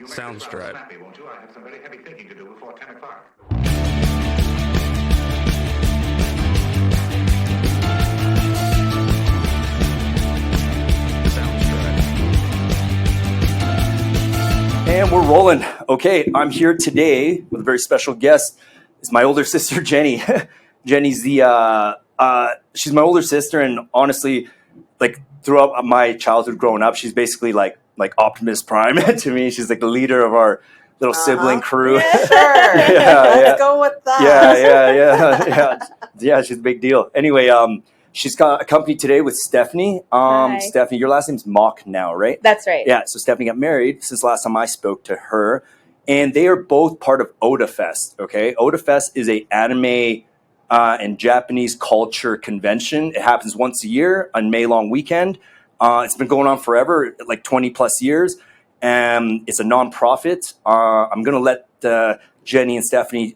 Sounds right. Snappy, won't you? I have some very heavy thinking to do before 10 o'clock. And we're rolling. Okay, I'm here today with a very special guest. It's my older sister, Jenny. Jenny's she's my older sister, and honestly, like throughout my childhood growing up, she's basically like Optimus Prime to me. She's like the leader of our little sibling crew. Yeah, sure. Let's go with that. Yeah, she's a big deal. Anyway, she's got accompanied today with Stephanie. Stephanie, your last name's Mock now, right? That's right. Yeah, so Stephanie got married since last time I spoke to her. And they are both part of Otafest, okay? Otafest is a anime and Japanese culture convention. It happens once a year on May long weekend. It's been going on forever, like 20 plus years. It's a nonprofit. I'm going to let Jenny and Stephanie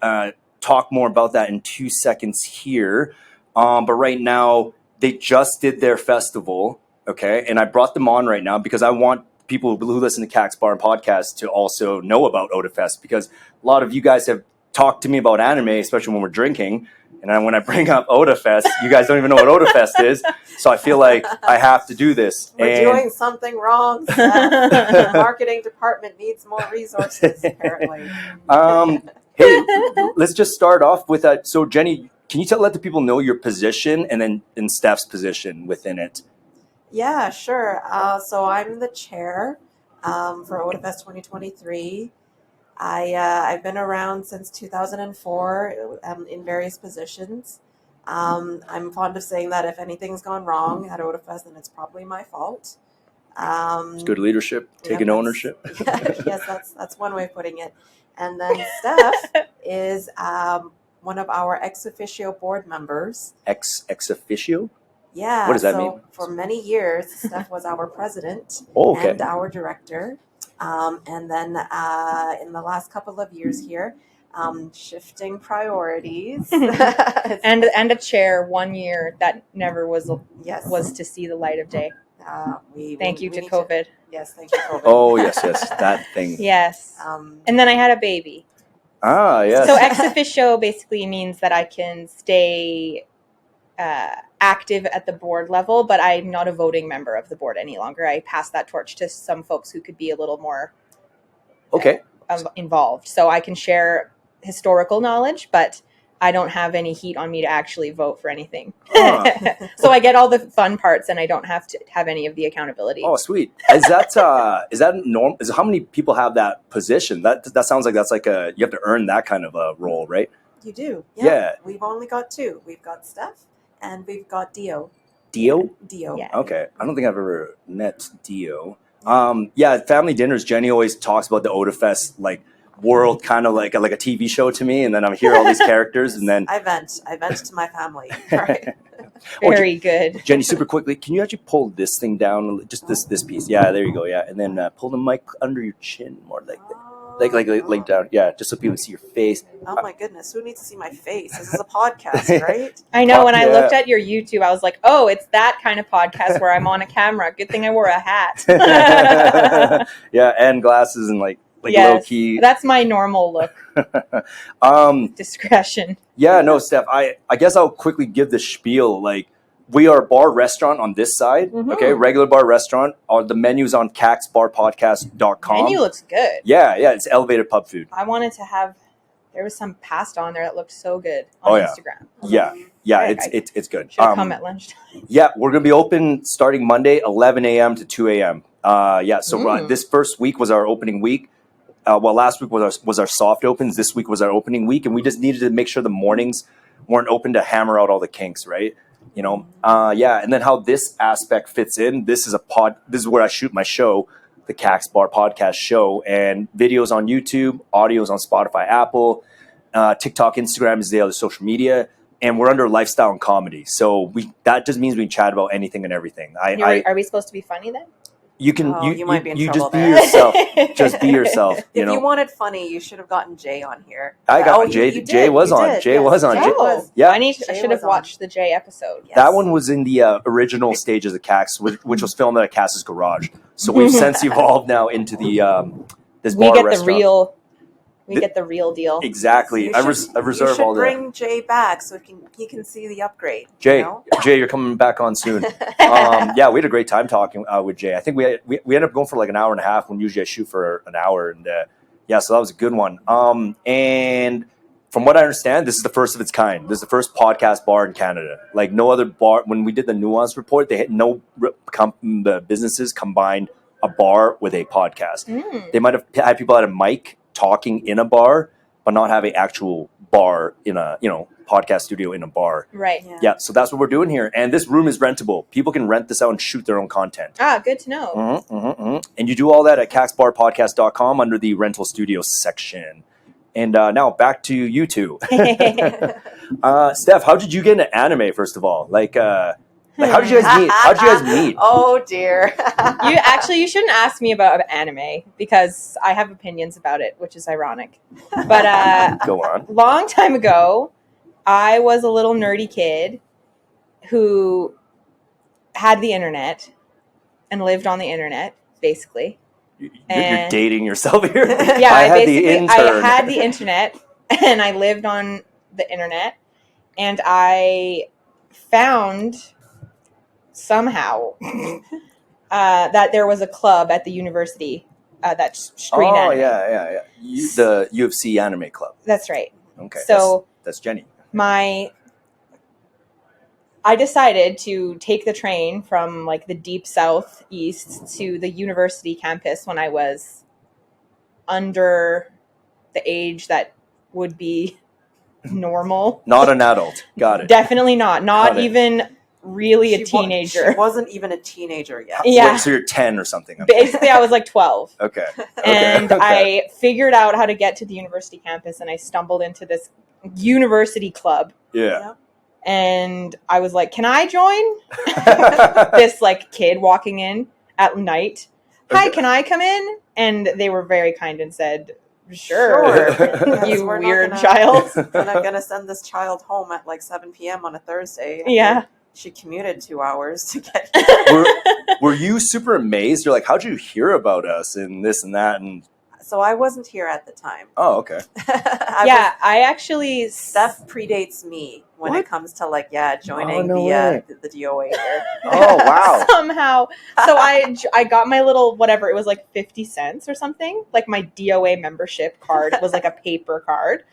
talk more about that in 2 seconds here. But right now, they just did their festival, okay? And I brought them on right now because I want people who listen to Kaks Bar podcast to also know about Otafest, because a lot of you guys have talked to me about anime, especially when we're drinking. And then when I bring up Otafest, you guys don't even know what Otafest is. So I feel like I have to do this. We're doing something wrong. The marketing department needs more resources, apparently. Hey, let's just start off with that. So Jenny, can you let the people know your position and then in Steph's position within it? Yeah, sure. So I'm the chair for Otafest 2023. I've been around since 2004 in various positions. I'm fond of saying that if anything's gone wrong at Otafest, then it's probably my fault. It's good leadership, taking ownership. Yes, that's one way of putting it. And then Steph is one of our Ex Officio board members. Ex Officio? Yeah. What does that mean? For many years, Steph was our president and our director. And then in the last couple of years here, shifting priorities. and a chair 1 year that never was to see the light of day. Thank you to COVID. Yes, thank you, COVID. Oh, yes, that thing. Yes. And then I had a baby. Ah, yes. So ex officio basically means that I can stay active at the board level, but I'm not a voting member of the board any longer. I pass that torch to some folks who could be a little more involved. So I can share historical knowledge, but I don't have any heat on me to actually vote for anything. So I get all the fun parts and I don't have to have any of the accountability. Oh, sweet. Is that normal? How many people have that position? That sounds like that's like you have to earn that kind of a role, right? You do. Yeah. We've only got two. We've got Steph and we've got Dio. Dio? Dio. Yeah. Okay. I don't think I've ever met Dio. At family dinners, Jenny always talks about the Otafest world, kind of like a TV show to me, and then I hear all these characters, and then I vent to my family. Right. Very good. Jenny, super quickly, can you actually pull this thing down, just this piece? Yeah, there you go. Yeah, and then pull the mic under your chin more like down. Yeah, just so people see your face. Oh my goodness, who needs to see my face? This is a podcast, right? I know. When I looked at your YouTube, I was like, oh, it's that kind of podcast where I'm on a camera. Good thing I wore a hat. Yeah, and glasses and yes, low key. That's my normal look. Discretion. Yeah, no, Steph, I guess I'll quickly give the spiel. We are a bar restaurant on this side, okay? Regular bar restaurant. The menu's on kaksbarpodcast.com. Menu looks good. Yeah, it's elevated pub food. I wanted to have, there was some pasta on there that looked so good on Instagram. Yeah, it's good. Should have come at lunchtime. Yeah, we're going to be open starting Monday, 11 a.m. to 2 a.m. This first week was our opening week. Last week was our soft opens. This week was our opening week, and we just needed to make sure the mornings weren't open to hammer out all the kinks, right? And then how this aspect fits in. This is where I shoot my show, the Kaks Bar Podcast Show, and videos on YouTube, audios on Spotify, Apple, TikTok, Instagram is the other social media, and we're under lifestyle and comedy. So that just means we can chat about anything and everything. Are we supposed to be funny then? You can you might be in trouble just be there. yourself. Just be yourself. If you wanted funny, you should have gotten Jay on here. I got Jay. Jay was on. Jay was on. Yeah, I should have watched the Jay episode. Yes. That one was in the original stages of Kaks, which was filmed at Kaks' garage. So we've since evolved now into the this We bar get the restaurant. real. We Th- get the real deal. Exactly. I reserve you should all that. bring Jay back so he can see the upgrade. Jay, You know? Jay, you're coming back on soon. Yeah, we had a great time talking with Jay. I think we ended up going for like an hour and a half when usually I shoot for an hour, and yeah, so that was a good one. And from what I understand, this is the first of its kind. This is the first podcast bar in Canada. Like no other bar. When we did the nuance report, they had the businesses combined a bar with a podcast. They might have had people at a mic talking in a bar, but not have an actual bar in a podcast studio in a bar. Right. Yeah, so that's what we're doing here. And this room is rentable. People can rent this out and shoot their own content. Ah, good to know. And you do all that at kaksbarpodcast.com under the rental studio section. And now back to you two. Steph, how did you get into anime, first of all? Like how did you guys meet? How'd you guys meet? Oh dear. You shouldn't ask me about anime because I have opinions about it, which is ironic. But Go on. long time ago, I was a little nerdy kid who had the internet and lived on the internet, basically. You're dating yourself here. Yeah, I had the internet and I lived on the internet, and I found somehow that there was a club at the university that screened anime. Yeah. The UFC Anime Club. That's right. Okay. So that's Jenny. I decided to take the train from like the deep southeast to the university campus when I was under the age that would be normal. Not an adult. Got it. Definitely not. Not even really a teenager. She wasn't even a teenager yet. Yeah. Wait, so you're 10 or something. Basically, I was like 12. Okay. And Okay. I figured out how to get to the university campus, and I stumbled into this university club. Yeah. And I was like, can I join? This like kid walking in at night. Hi, can I come in? And they were very kind and said, sure. You weird child. We're not going to send this child home at like 7 p.m. on a Thursday. Yeah. She commuted 2 hours to get here. Were you super amazed? You're like, how'd you hear about us and this and that? And So I wasn't here at the time. oh, okay. I actually... Steph predates me when it comes to like, joining the DOA here. Oh, wow. Somehow. So I got my little, whatever, it was like 50 cents or something. Like my DOA membership card was like a paper card.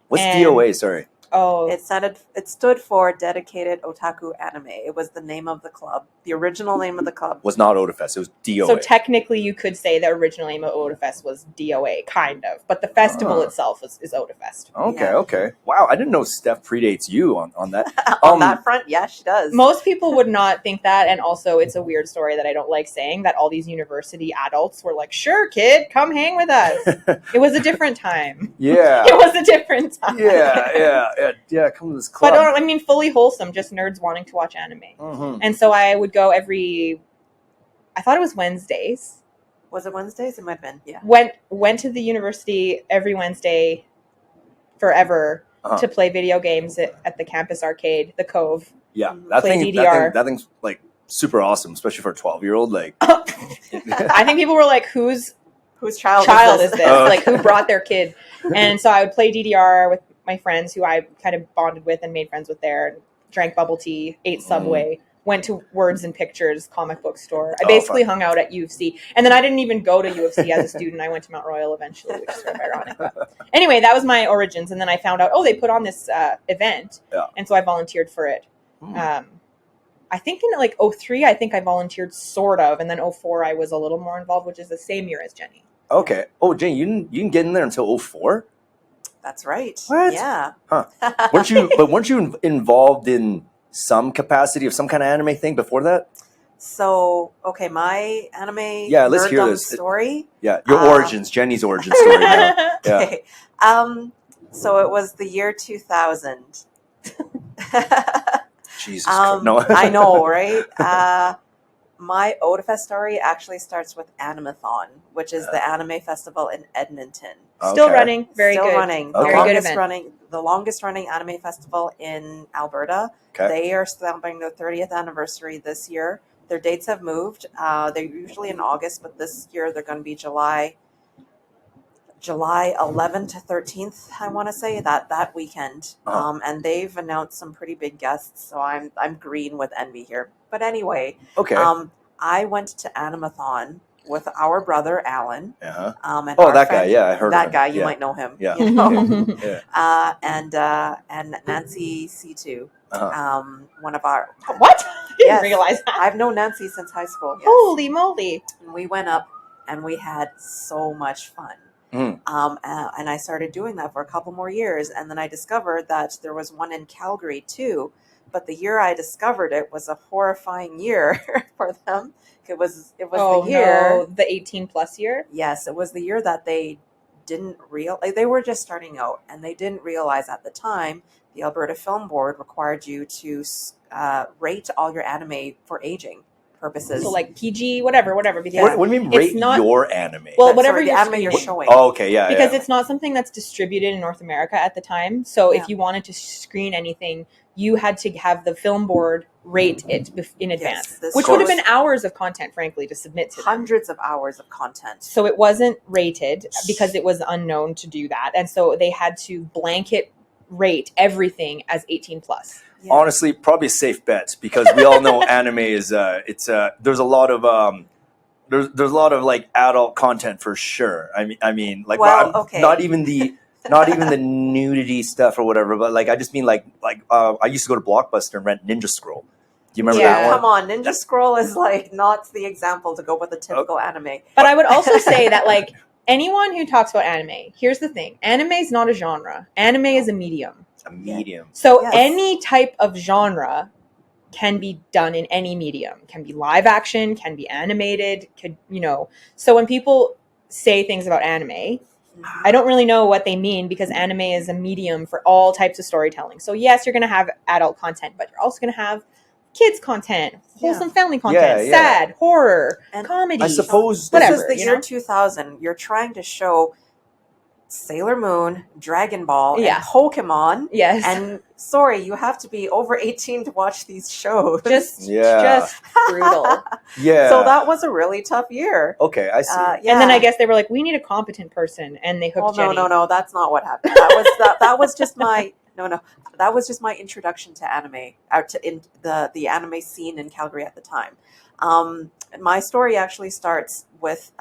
What's DOA? Sorry. Oh, It stood for Dedicated Otaku Anime. It was the name of the club. The original name of the club Was not Otafest. It was DOA. so technically you could say the original name of Otafest was DOA, kind of. But the festival itself is Otafest. Okay. Wow, I didn't know Steph predates you on that. on that front. Yeah, she does. Most people would not think that, and also it's a weird story that I don't like saying, that all these university adults were like, sure, kid, come hang with us. It was a different time. Yeah. It was a different time. Yeah, come to this club. But I mean, fully wholesome, just nerds wanting to watch anime. Mm-hmm. And so I would go I thought it was Wednesdays. Was it Wednesdays? It might have been, yeah. Went to the university every Wednesday forever to play video games at the campus arcade, the Cove. Yeah, Play DDR. that thing's like super awesome, especially for a 12-year-old. Like, I think people were like, whose child is this? Oh, okay. Like, who brought their kid? And so I would play DDR with my friends who I kind of bonded with and made friends with there, and drank bubble tea, ate Subway, went to Words and Pictures comic book store. I basically hung out at U of C. And then I didn't even go to U of C as a student. I went to Mount Royal eventually, which is sort of ironic. But anyway, that was my origins. And then I found out, they put on this event. Yeah. And so I volunteered for it. I think in like 03, I think I volunteered sort of. And then 04, I was a little more involved, which is the same year as Jenny. okay. Oh, Jane, you didn't get in there until 04? That's right. What? Yeah. Huh. weren't you involved in some capacity of some kind of anime thing before that? So, okay, my anime let's hear nerddom this. story. Yeah, your origins, Jenny's origin story now. Yeah. Okay. So it was the year 2000. Jesus Christ. No. I know, right? My Otafest story actually starts with Animathon, which is the anime festival in Edmonton. Still running. Very Still good. running. Okay. Very good event. The longest running anime festival in Alberta. Okay. They are celebrating their 30th anniversary this year. Their dates have moved. They're usually in August, but this year they're going to be July July 11th to 13th, I want to say that weekend. And they've announced some pretty big guests, so I'm green with envy here. But anyway, Okay. I went to Animathon with our brother Alan. Uh-huh. And Oh, our that guy. friend- Yeah, I heard of that him. guy. You Yeah. might know him. Yeah. You know? Yeah. And Nancy C2. Uh-huh. One of our What? I didn't Yes. realize that. I've known Nancy since high school. Yes. Holy moly. And we went up and we had so much fun. Mm. And I started doing that for a couple more years. And then I discovered that there was one in Calgary too. But the year I discovered it was a horrifying year for them. It was the year. No, the 18 plus year? Yes, it was the year that they didn't they were just starting out, and they didn't realize at the time the Alberta Film Board required you to rate all your anime for aging purposes. So like PG, whatever. Because What do you mean rate not- your anime? Well, whatever the you're anime you're screening. showing. Oh, okay, yeah. Because yeah. it's not something that's distributed in North America at the time. So Yeah. if you wanted to screen anything, you had to have the film board rate it in advance, this which So would have it's- been hours of content, frankly, to submit to them. hundreds of hours of content. So it wasn't rated because it was unknown to do that. And so they had to blanket rate everything as 18 plus. Yeah. Honestly, probably a safe bet because we all know anime is there's a lot of there's a lot of like adult content for sure. I mean like Well, okay. not even the nudity stuff or whatever, but like I just mean like I used to go to Blockbuster and rent Ninja Scroll. Do you remember Yeah. that Come one? on, Ninja Scroll is like not the example to go with a typical anime. But I would also say that like anyone who talks about anime, here's the thing. Anime is not a genre. Anime is a medium. A medium. So Yes. any type of genre can be done in any medium. Can be live action, can be animated, could So when people say things about anime, I don't really know what they mean because anime is a medium for all types of storytelling. So yes, you're going to have adult content, but you're also going to have kids content, wholesome family content, Yeah. sad, horror, And comedy. I suppose This whatever, is the you year know? 2000. You're trying to show Sailor Moon, Dragon Ball, Yeah. and Pokemon. Yes. And sorry, you have to be over 18 to watch these shows. just brutal. Yeah. So that was a really tough year. Okay, I see. Yeah. And then I guess they were like, we need a competent person, and they hooked Jenny. No, that's not what happened. That was just my that was just my introduction to anime, in the anime scene in Calgary at the time. My story actually starts with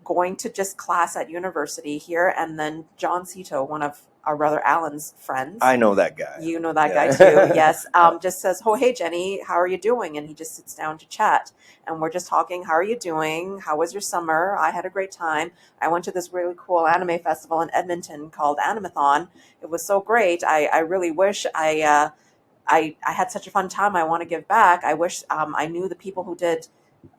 going to just class at university here, and then John Cito, one of our brother Alan's friends. I know that guy. You know that Yeah. guy too, yes. Just says, "Oh, hey Jenny, how are you doing?" And he just sits down to chat, and we're just talking. How are you doing? How was your summer? I had a great time. I went to this really cool anime festival in Edmonton called Animathon. It was so great. I really wish I had such a fun time. I want to give back. I wish I knew the people who did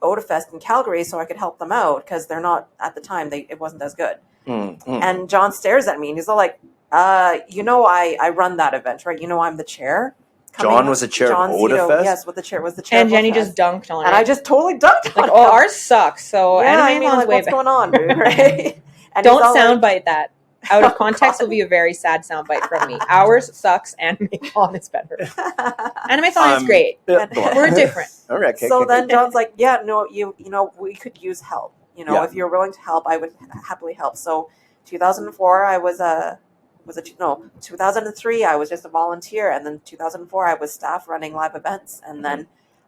Otafest in Calgary so I could help them out because they're not at the time. It wasn't as good. And John stares at me and he's all like, I run that event, right? I'm the chair. John was the chair of Otafest? Yes, was the chair. And of Jenny Otafest. just dunked on it. And I just totally dunked on like, it. oh, ours sucks. So Animathon's way what's better. going on, dude? Right? And Don't he's all soundbite that. Out of context God. will be a very sad soundbite from me. Ours sucks. Animathon is better. Animathon is great. We're different. All right. Okay, So okay. then John's like, yeah, no, we could use help. Yeah. If you're willing to help, I would happily help. So 2004, 2003, I was just a volunteer. And then 2004, I was staff running live events. And then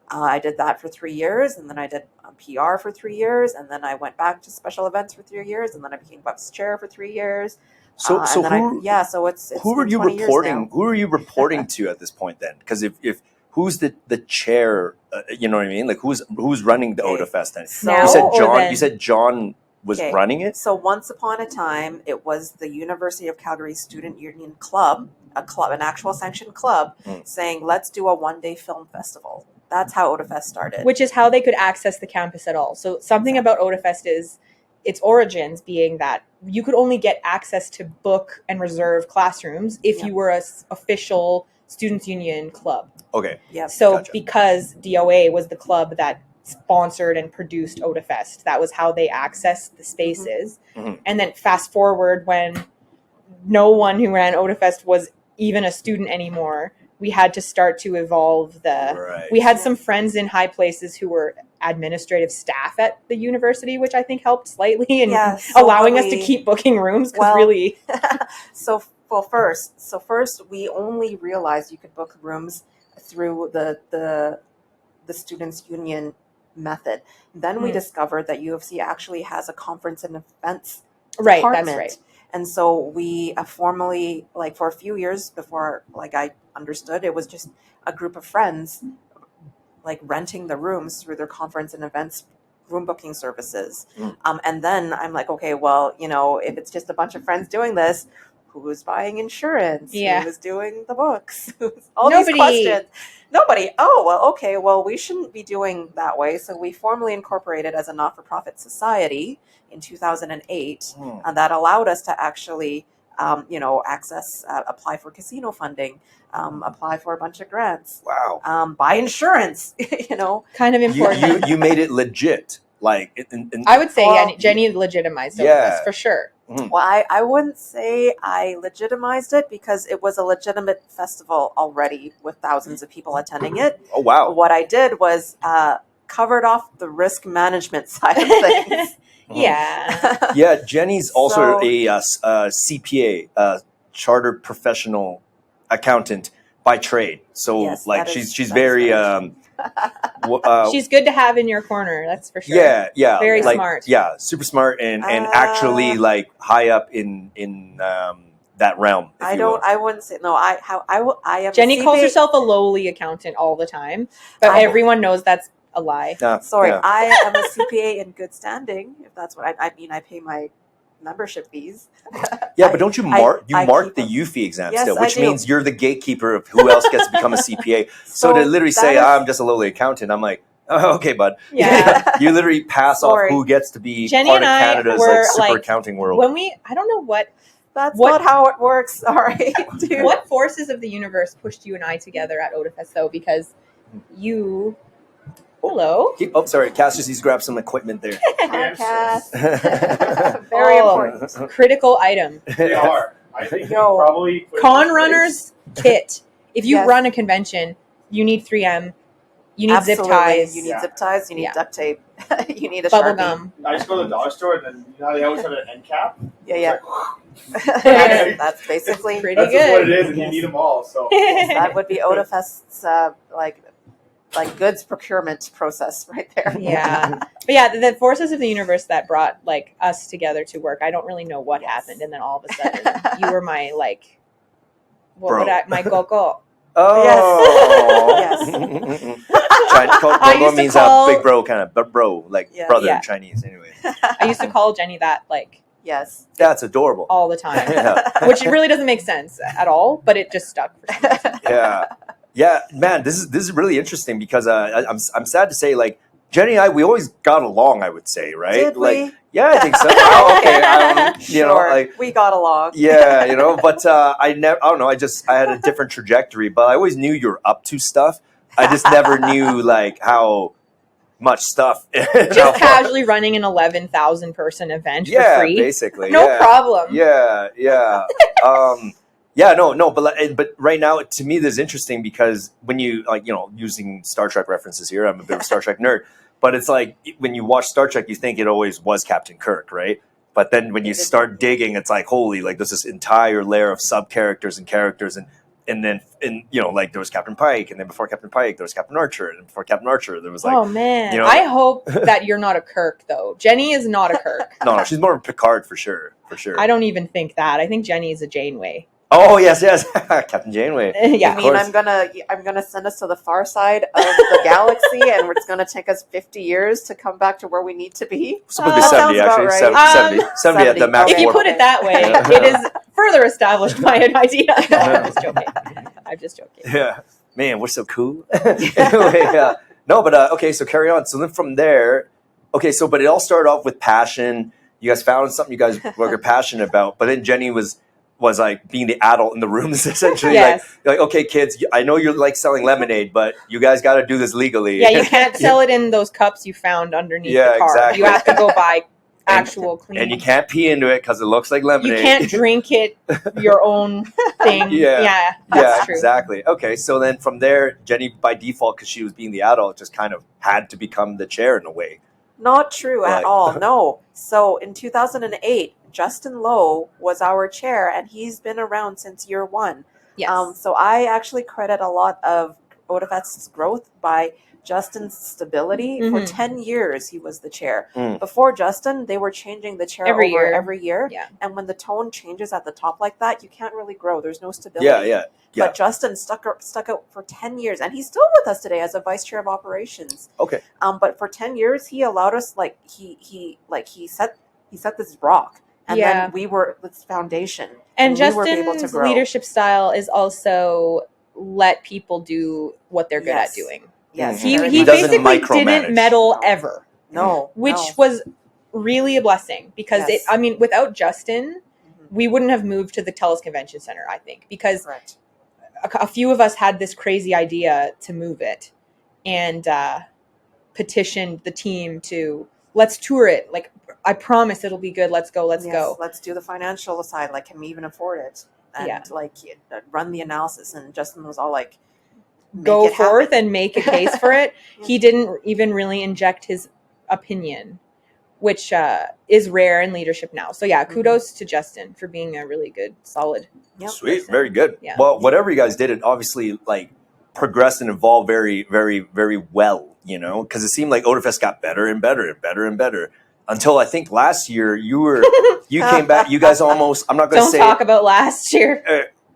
I did that for 3 years. And then I did PR for 3 years. And then I went back to special events for 3 years. And then I became Buck's chair for 3 years. So and then so it's who were been you 20 years reporting? now. Who are you reporting to at this point then? Because if who's the chair? You know what I mean? Like who's running the Okay. Otafest then? Now You said or John. then? You said John was Okay. running it. So once upon a time, it was the University of Calgary Student Union Club, an actual sanctioned club, saying, let's do a one-day film festival. That's how Otafest started. Which is how they could access the campus at all. So something about Otafest is its origins being that you could only get access to book and reserve classrooms if you were a official Students Union club. Okay. Yep. So Gotcha. because DOA was the club that sponsored and produced Otafest, that was how they accessed the spaces. Mhm. And then fast forward when no one who ran Otafest was even a student anymore, we had to start to evolve Right. we had some friends in high places who were administrative staff at the university, which I think helped slightly in allowing us to keep booking rooms. So first we only realized you could book rooms through the students' union method. Then we discovered that U of C actually has a conference and events department. That's right. And so we formally, like for a few years before, like I understood, it was just a group of friends like renting the rooms through their conference and events room booking services. And then I'm like, okay, well, you know, if it's just a bunch of friends doing this, who's buying insurance? Yeah. Who's doing the books? All these questions. Nobody. Oh, well, okay. Well, we shouldn't be doing that way. So we formally incorporated as a not-for-profit society in 2008, and that allowed us to actually, access, apply for casino funding, apply for a bunch of grants. Wow. Buy insurance. Kind of important. You made it legit. Like, I would say Jenny legitimized Otafest for sure. Well, I wouldn't say I legitimized it because it was a legitimate festival already with thousands of people attending it. Oh, wow. What I did was covered off the risk management side of things. Yeah. Yeah, Jenny's also a CPA, chartered professional accountant by trade. So Yes, she's very she's good to have in your corner, that's for sure. Yeah. Very smart. Yeah, super smart and actually like high up in that realm. I wouldn't say no. I am. Jenny calls herself a lowly accountant all the time, but everyone knows that's a lie. Sorry, yeah. I am a CPA in good standing. If that's what I mean, I pay my membership fees. Yeah, but don't you mark the them. UFI exam Yes, still, which I do. means you're the gatekeeper of who else gets to become a CPA. So to literally say I'm just a lowly accountant, I'm like, oh, okay, bud. Yeah. You literally pass off who gets to be Jenny part of and I Canada's were, super accounting world. When I don't know what. That's not how it works. All right, dude. What forces of the universe pushed you and I together at Otafest, though? Because you. Hello. Oh, sorry. Cass just needs to grab some equipment there. Hi, Cass. Very important. Critical item. They are. I think probably Con runners kit. If you run a convention, you need 3M. You need zip ties. You need zip ties. You need duct tape. You need a bubble Sharpie. gum. I just go to the dollar store and then they always have an end cap. Yeah. Like, That's basically pretty that's good. just what it is, and you need them all. So that would be Otafest's like goods procurement process right there. Yeah. But yeah, the forces of the universe that brought like us together to work. I don't really know what happened, and then all of a sudden you were my my go-go. Oh. Yes. Go-go means big bro, kind of bro, like brother in Chinese anyway. I used to call Jenny that yes. That's adorable. all the time. Yeah. Which really doesn't make sense at all, but it just stuck for some reason. Yeah, man, this is really interesting because I'm sad to say, like, Jenny and I, we always got along, I would say, right? Did we? Yeah, I think so. Oh, okay, Sure. We got along. Yeah, but I don't know, I had a different trajectory, but I always knew you were up to stuff. I just never knew like how much stuff. Just casually running an 11,000 person event for free. Basically. No problem. Yeah. But right now, to me, this is interesting because when you using Star Trek references here, I'm a bit of a Star Trek nerd, but it's like when you watch Star Trek, you think it always was Captain Kirk, right? But then when you start digging, it's like, holy, like there's this entire layer of sub characters and characters, and then there was Captain Pike, and then before Captain Pike, there was Captain Archer, and before Captain Archer, there was like, oh man, I hope that you're not a Kirk though. Jenny is not a Kirk. No, she's more of a Picard for sure. I don't even think that. I think Jenny is a Janeway. Oh yes, Captain Janeway. Yeah, I mean, I'm gonna send us to the far side of the galaxy, and it's gonna take us 50 years to come back to where we need to be. Supposed to be 70 actually. Right. 70 at the max. If you put it that way, it is further established by an idea. No, I'm just joking. Yeah, man, we're so cool. Anyway, no, but okay, so carry on. So then from there, but it all started off with passion. You guys found something you guys were passionate about, but then Jenny was like being the adult in the room, essentially. Yes. Like, okay, kids, I know you're like selling lemonade, but you guys got to do this legally. Yeah, you can't sell it in those cups you found underneath the car. Exactly. You have to go buy actual clean. And you can't pee into it because it looks like lemonade. You can't drink it your own thing. Yeah. That's true. Exactly. Okay, so then from there, Jenny, by default, because she was being the adult, just kind of had to become the chair in a way. Not true at Like- all. No. So in 2008, Justin Lowe was our chair, and he's been around since year one. Yes. So I actually credit a lot of Otafest's growth by Justin's stability. For Mhm. 10 years, he was the chair. Mm. Before Justin, they were changing the chair Every over year. every year. Yeah. And when the tone changes at the top like that, you can't really grow. There's no stability. Yeah. But Justin stuck out for 10 years, and he's still with us today as a vice chair of operations. Okay. But for 10 years, he allowed us, he set this rock, and Yeah. then we were this foundation. And we were able to Justin's grow. leadership style is also let people do what they're good Yes. at doing. Yes, Mhm. He very He much doesn't so. basically micromanage. didn't meddle No. ever, No, which no. was really a blessing because Yes. without Justin, Mhm. we wouldn't have moved to the TELUS Convention Center, I think, because Correct. a few of us had this crazy idea to move it and petitioned the team to let's tour it. Like, I promise it'll be good. Let's go. Let's Yes, go. Let's do the financial side. Like, can we even afford it? And Yeah. run the analysis. And Justin was all like, Go make it forth happen. and make a case for it. He didn't even really inject his opinion, which is rare in leadership now. So yeah, kudos to Justin for being a really good, solid. Yep. Sweet, very good. Yeah. Well, whatever you guys did, it obviously like progressed and evolved very, very, very well. You know, because it seemed like Otafest got better and better and better and better until I think last year you came back. You guys almost. I'm not going to Don't say. talk about last year.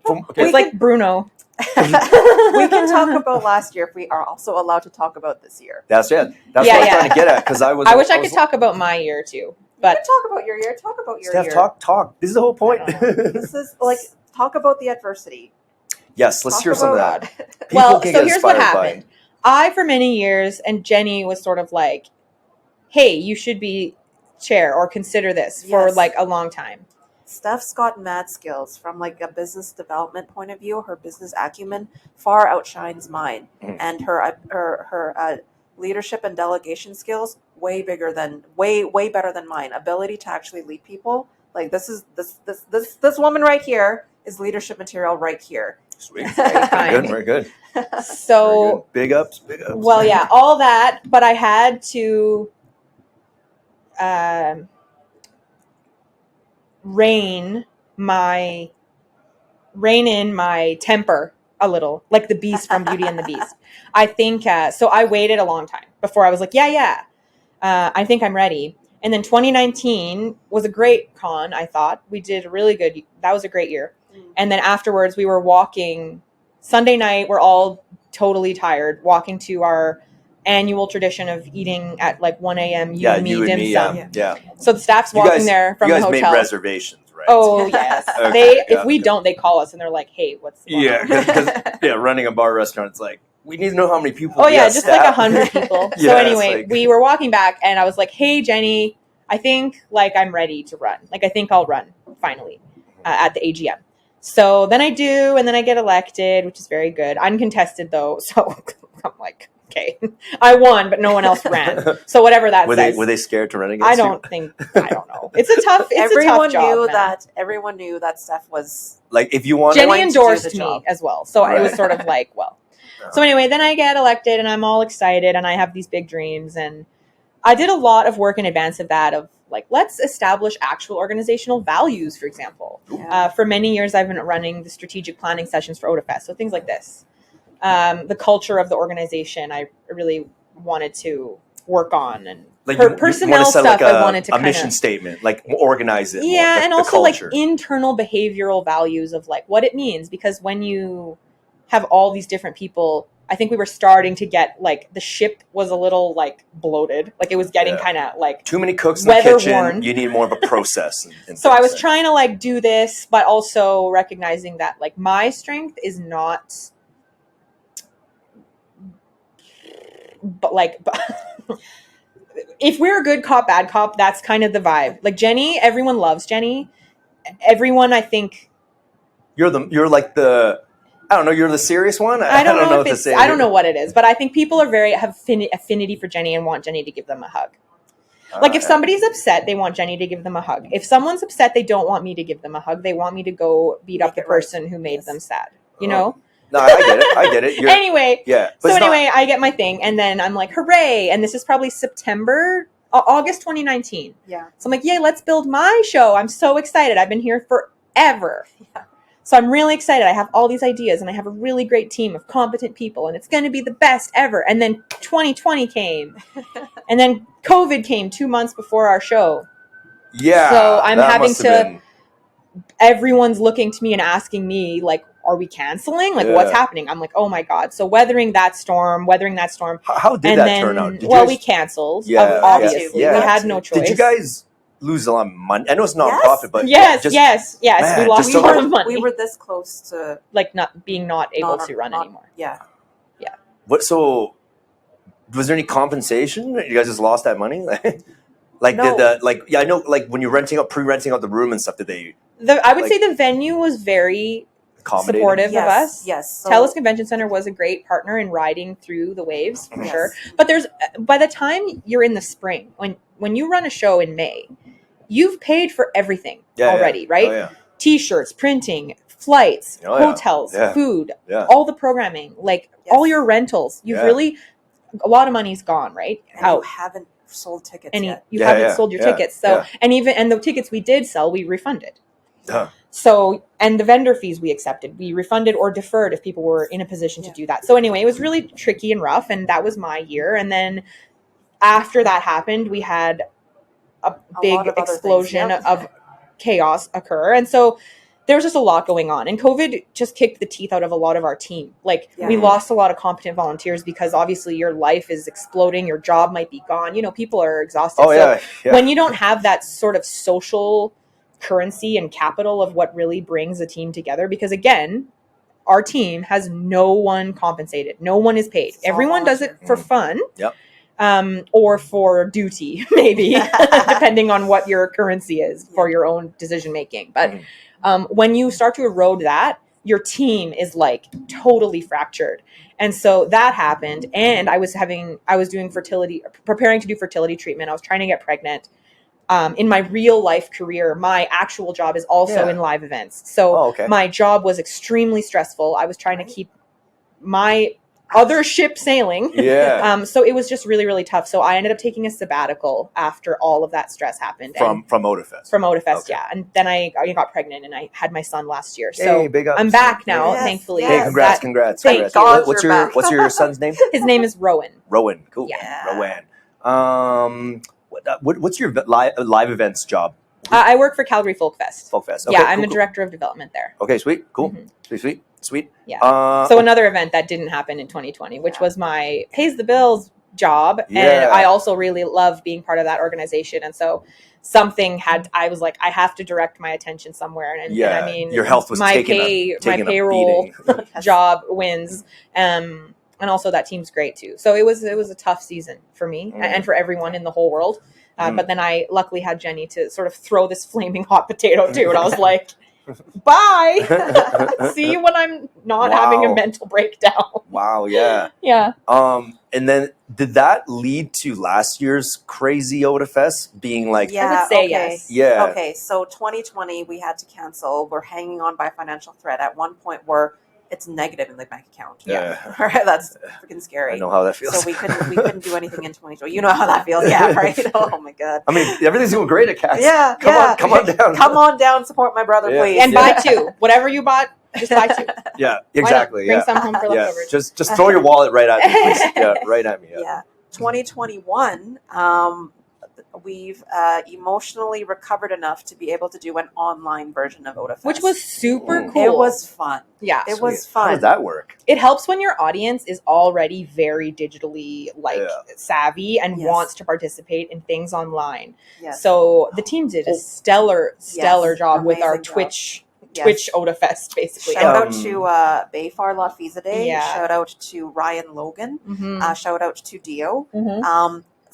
Okay. It's like Bruno. We can talk about last year if we are also allowed to talk about this year. That's it. That's Yeah, what I'm yeah. trying to get at because I was. I wish I was- could talk about my year too, You but can talk about your year. Talk about your Steph, year. talk. This is the whole point. I don't This is like talk about the adversity. Yes, let's Talk hear some of about- that. People well, can so get here's what inspired by- happened. I, for many years, and Jenny was sort of like, hey, you should be chair or consider this for Yes. like a long time. Steph's got mad skills from like a business development point of view. Her business acumen far outshines mine, Mhm. and her leadership and delegation skills way better than mine. Ability to actually lead people, like this woman right here is leadership material right here. Sweet. Very kind. Very good. So, Very good. Big ups. well, yeah, all that, but I had to rein in my temper a little, like the beast from Beauty and the Beast. I think so. I waited a long time before I was like, I think I'm ready. And then 2019 was a great con. I thought we did really good. That was a great year. And then afterwards, we were walking Sunday night. We're all totally tired, walking to our annual tradition of eating at like 1 a.m. Yeah, me you and dim me. sum. Yeah. So the staff's You walking guys- there from you the guys made hotel. reservations, right? Oh yes, Okay, if we don't, they call us and they're like, "Hey, what's going Yeah, on?" because running a bar restaurant, it's like we need to know how many people. Oh we yeah, have just like staff. 100 people. Yeah, So it's anyway, like- we were walking back, and I was like, "Hey Jenny, I think like I'm ready to run. Like I think I'll run finally at the AGM." So then I do, and then I get elected, which is very good. Uncontested though, so I'm like, okay, I won, but no one else ran. So whatever that Were says. they scared to run against I don't know. It's a tough. It's everyone a tough job, knew man. that. Everyone knew that Steph was. you? Like if you want, Jenny going to do endorsed the me job. as well, so it was Right. sort of like, well. So anyway, then I get elected, and I'm all excited, and I have these big dreams, and I did a lot of work in advance of that. Of like, let's establish actual organizational values, for example. For many years, I've been running the strategic planning sessions for Otafest, so things like this. The culture of the organization, I really wanted to work on, and like personnel you set stuff. like I wanted to a kind mission of statement, like organize it. yeah, more, and the also like culture. internal behavioral values of like what it means, because when you have all these different people, I think we were starting to get like the ship was a little like bloated, like it was getting Yeah. kind of like Too many cooks in the weather kitchen. worn. You need more of a process. and so I things was like- trying to like do this, but also recognizing that like my strength is not but if we're a good cop, bad cop, that's kind of the vibe. Like Jenny, everyone loves Jenny. Everyone, I think, You're like the. I don't know. You're the serious one. I don't know what if to it's, say. I don't know what it is, but I think people are have affinity for Jenny and want Jenny to give them a hug. Like if somebody's upset, they want Jenny to give them a hug. If someone's upset, they don't want me to give them a hug. They want me to go beat up the person who made them sad. You know? No, I get it. Anyway, yeah. So anyway, I get my thing, and then I'm like, hooray! And this is probably August 2019. Yeah. So I'm like, yay, let's build my show. I'm so excited. I've been here forever. Yeah. So I'm really excited. I have all these ideas, and I have a really great team of competent people, and it's going to be the best ever. And then 2020 came, and then COVID came 2 months before our show. Yeah. So I'm having to. Everyone's looking to me and asking me, like, are we canceling? Like, what's happening? I'm like, oh my God. So weathering that storm. How did that turn out? We canceled. Yeah, obviously. yeah. We had no choice. Did you guys lose a lot of money? I know it's not profit, but yes. Man, we lost a lot of money. We were this close to like not able to run anymore. Yeah. What? So, was there any compensation? You guys just lost that money? Like No. I know, like when you're pre-renting out the room and stuff, did they I would say the venue was very supportive of us. Yes. So, TELUS Convention Center was a great partner in riding through the waves for Yes. sure. But by the time you're in the spring, when you run a show in May, you've paid for everything already, right? Oh, yeah. T-shirts, printing, flights, hotels, food, all the programming, like all your rentals. You've really a lot of money's gone, right? And you haven't sold tickets yet. You haven't sold your tickets. So and the tickets we did sell, we refunded. So, and the vendor fees we accepted, we refunded or deferred if people were in a position to do that. So anyway, it was really tricky and rough, and that was my year. And then after that happened, we had a big explosion of chaos occur. And so there was just a lot going on, and COVID just kicked the teeth out of a lot of our team. Like we lost a lot of competent volunteers because obviously your life is exploding. Your job might be gone. You know, people are exhausted. When you don't have that sort of social currency and capital of what really brings a team together, because again, our team has no one compensated. No one is paid. Everyone does it for fun. Or for duty, maybe, depending on what your currency is for your own decision making. But when you start to erode that, your team is like totally fractured. And so that happened. And I was preparing to do fertility treatment. I was trying to get pregnant. In my real life career, my actual job is also in live events. So my job was extremely stressful. I was trying to keep my other ship sailing. So it was just really, really tough. So I ended up taking a sabbatical after all of that stress happened. From Otafest. From Otafest, And then I got pregnant and I had my son last year. So big ups. I'm back now, thankfully. Hey, congrats. Thank God What's your son's name? His name is Rowan. Rowan. Cool. Yeah. Rowan. What's your live events job? I work for Calgary Folk Fest. Okay, I'm the director of development there. Okay, sweet. Cool. Sweet. Yeah. So another event that didn't happen in 2020, which was my pays the bills job. And I also really love being part of that organization. And so I was like, I have to direct my attention somewhere. And I mean, your health was my taking a payroll job wins. And also that team's great too. So it was a tough season for me and for everyone in the whole world. But then I luckily had Jenny to sort of throw this flaming hot potato too. And I was like, bye. See you when I'm not having a mental breakdown. Wow. Yeah. Yeah. And then did that lead to last year's crazy Otafest being like? I would say yes. Yeah. Okay. So 2020, we had to cancel. We're hanging on by financial thread. At one point, it's negative in the bank account. That's freaking scary. I know how that feels. So we couldn't do anything in 2020. You know how that feels, right? Oh my God. I mean, everything's going great at Kaks. Come on down. Come on down, support my brother, please. And buy two. Whatever you bought, just buy two. Yeah, exactly. Bring some home for leftovers. Just throw your wallet right at me, please. Yeah, right at me. Yeah. 2021. We've emotionally recovered enough to be able to do an online version of Otafest. Which was super cool. It was fun. Yeah. It was fun. How did that work? It helps when your audience is already very digitally savvy and wants to participate in things online. Yes. So the team did a stellar job with our job. Twitch Otafest, basically. Shout out to Bayfar Latfiza Day. Shout out to Ryan Logan. Shout out to Dio.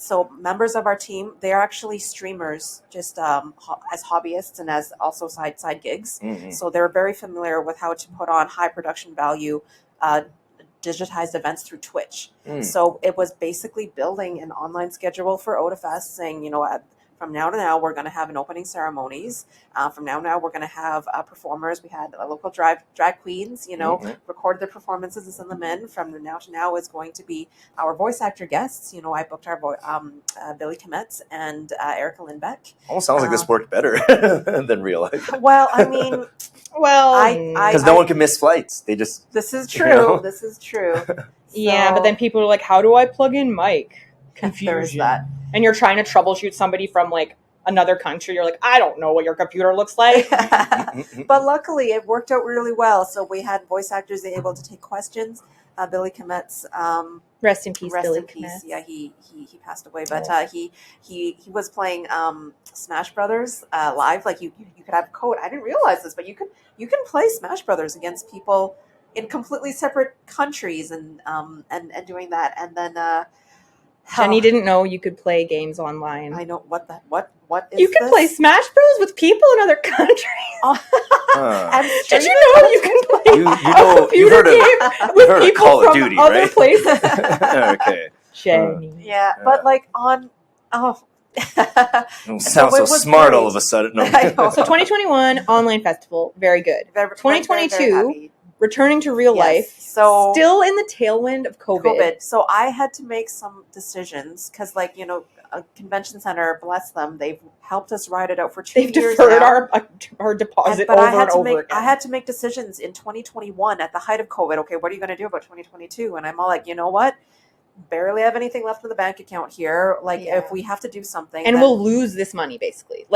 So members of our team, they're actually streamers, just as hobbyists and as also side gigs. So they're very familiar with how to put on high production value digitized events through Twitch. So it was basically building an online schedule for Otafest, saying, from now to now, we're going to have an opening ceremonies. From now to now, we're going to have performers. We had local drag queens, record their performances and send them in. From now to now is going to be our voice actor guests. I booked our Billy Kometz and Erica Lindbeck. Almost sounds like this worked better than real life. Well, I mean, Because no one can miss flights. They just... This is true. This is true. Yeah, but then people are like, how do I plug in mic? Confusion. There's that. And you're trying to troubleshoot somebody from like another country. You're like, I don't know what your computer looks like. But luckily, it worked out really well. So we had voice actors able to take questions. Billy Kometz, rest in peace, rest Billy in peace. Kometz. Yeah, he passed away, but he was playing Smash Brothers live. Like you could have code. I didn't realize this, but you can play Smash Brothers against people in completely separate countries and doing that. And then Jenny didn't know you could play games online. I know what is you can this? play Smash Bros with people in other countries. And Did you know you can play a computer game with people Call of from Duty, other right? places? Okay. Jenny. Yeah, but like on Sounds So so it was smart great. all of a sudden. No. I know. So 2021 online festival, very good. 2022 very happy. returning to real Yes. life. So Still in the tailwind of COVID. So I had to make some decisions because, a convention center, bless them, they've helped us ride it out for 2 They've years deferred now. our deposit But over and over again. I had to make decisions in 2021 at the height of COVID. Okay, what are you going to do about 2022? And I'm all like, you know what? Barely have anything left in the bank account here. If we have to do something, and then we'll lose this money basically.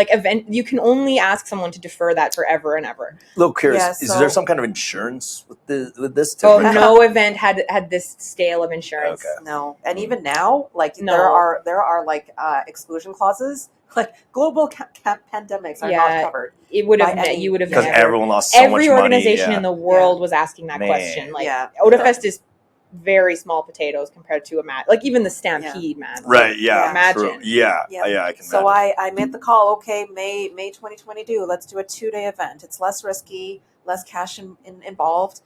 You can only ask someone to defer that forever and ever. A little curious. Yeah, Is there some kind of insurance with this? Oh, no event had this scale of insurance. Okay. no. And even now, No. there are exclusion clauses. Like global pandemics are not covered. It would have By any- you would have Because never. everyone lost so much money. Every organization Yeah. in the world was asking that Man. question. Like Yeah. Otafest is very small potatoes compared to even the Stampede, man. Right, yeah. Imagine. True. Yeah, Yeah. yeah, I can So imagine. I made the call. Okay, May 2022. Let's do a 2-day event. It's less risky, less cash involved.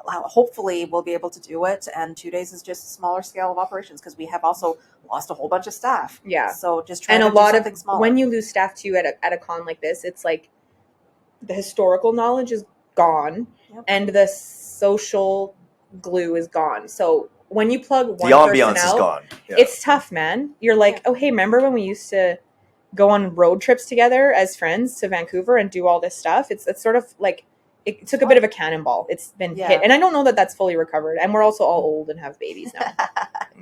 Hopefully we'll be able to do it. And 2 days is just a smaller scale of operations because we have also lost a whole bunch of staff. Yeah. So just trying And to a do lot something of smaller. when you lose staff too at a con like this, it's like the historical knowledge is gone Yep. and the social glue is gone. So when you plug one The person ambiance is out, gone. Yeah. it's tough, man. You're like, oh hey, remember when we used to go on road trips together as friends to Vancouver and do all this stuff? It's sort of like it took a bit of a cannonball. It's been hit, and I don't know that that's fully recovered. And we're also all old and have babies now.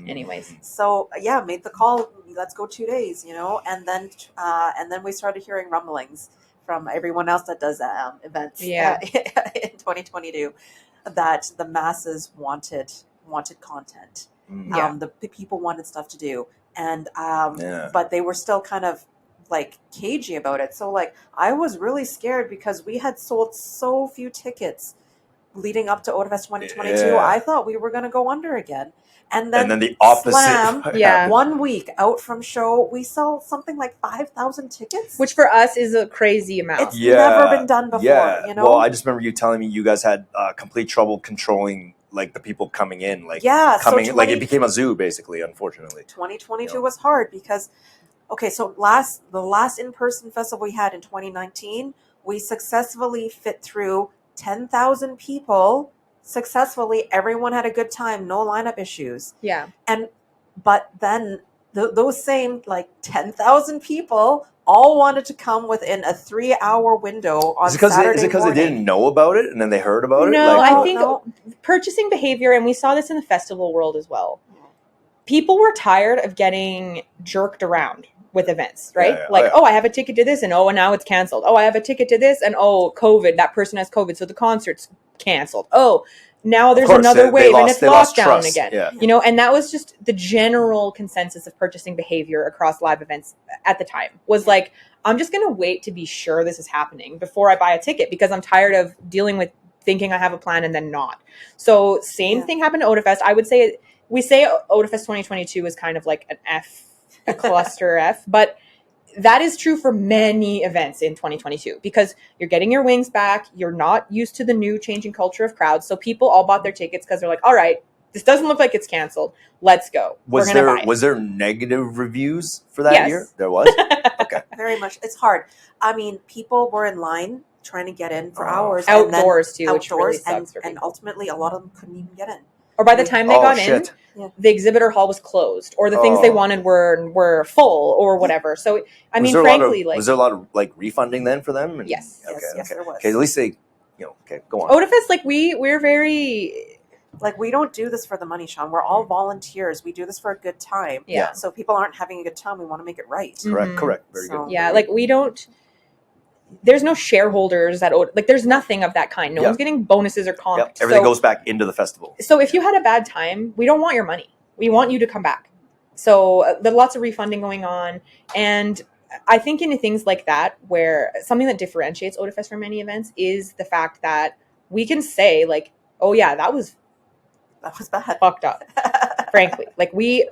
Anyways, So made the call. Let's go 2 days, and then we started hearing rumblings from everyone else that does events Yeah. in 2022 that the masses wanted content. Yeah. The people wanted stuff to do, and Yeah. but they were still kind of like cagey about it. So I was really scared because we had sold so few tickets leading up to Otafest 2022. Yeah. I thought we were going to go under again. And then the opposite. Slam, Yeah. 1 week out from show, we sell something like 5,000 tickets. which for us is a crazy amount. It's never been done before, Yeah. you know? Well, I just remember you telling me you guys had complete trouble controlling the people coming in. Yeah, so coming it became a zoo basically, unfortunately. 2022 Yeah. was hard because, so the last in-person festival we had in 2019, we successfully fit through 10,000 people. Successfully, everyone had a good time, no lineup issues. Yeah. But then those same 10,000 people all wanted to come within a 3-hour window on Saturday Is it because they morning. didn't know about it and then they heard about it? No, I think no. purchasing behavior, and we saw this in the festival world as well. People were tired of getting jerked around with events, right? Yeah. I have a ticket to this, and now it's canceled. Oh, I have a ticket to this, and COVID, that person has COVID, so the concert's canceled. Oh, now there's another wave, and it's lockdown again. Yeah. And that was just the general consensus of purchasing behavior across live events at the time was I'm just going to wait to be sure this is happening before I buy a ticket because I'm tired of dealing with thinking I have a plan and then not. So same thing happened to Otafest. I would say we say Otafest 2022 is kind of like an F, a cluster F, but that is true for many events in 2022 because you're getting your wings back. You're not used to the new changing culture of crowds. So people all bought their tickets because they're like, all right, this doesn't look like it's canceled. Let's go. We're going to buy it. Was there negative reviews for that Yes. year? There was? Okay. Very much. It's hard. I mean, people were in line trying to get in for hours. Outdoors too, which really outdoors, sucks for and people. ultimately a lot of them couldn't even get in. Or by the time they got in, the exhibitor hall was closed, or the things they wanted were full, or whatever. So, I mean, frankly, was there a lot of like refunding then for them? And, yes. Yes, there was. Okay, at least they, okay, go on. Otafest, like we're very, like we don't do this for the money, Shawn. We're all volunteers. We do this for a good time. Yeah. So if people aren't having a good time, we want to make it right. Correct. Very good. Yeah, like we don't. There's no shareholders like there's nothing of that kind. No one's getting bonuses or comp. Yep. Everything goes back into the festival. So if you had a bad time, we don't want your money. We want you to come back. So there's lots of refunding going on. And I think in things like that, where something that differentiates Otafest from many events is the fact that we can say like, oh yeah, that was bad. Fucked up. Frankly, like we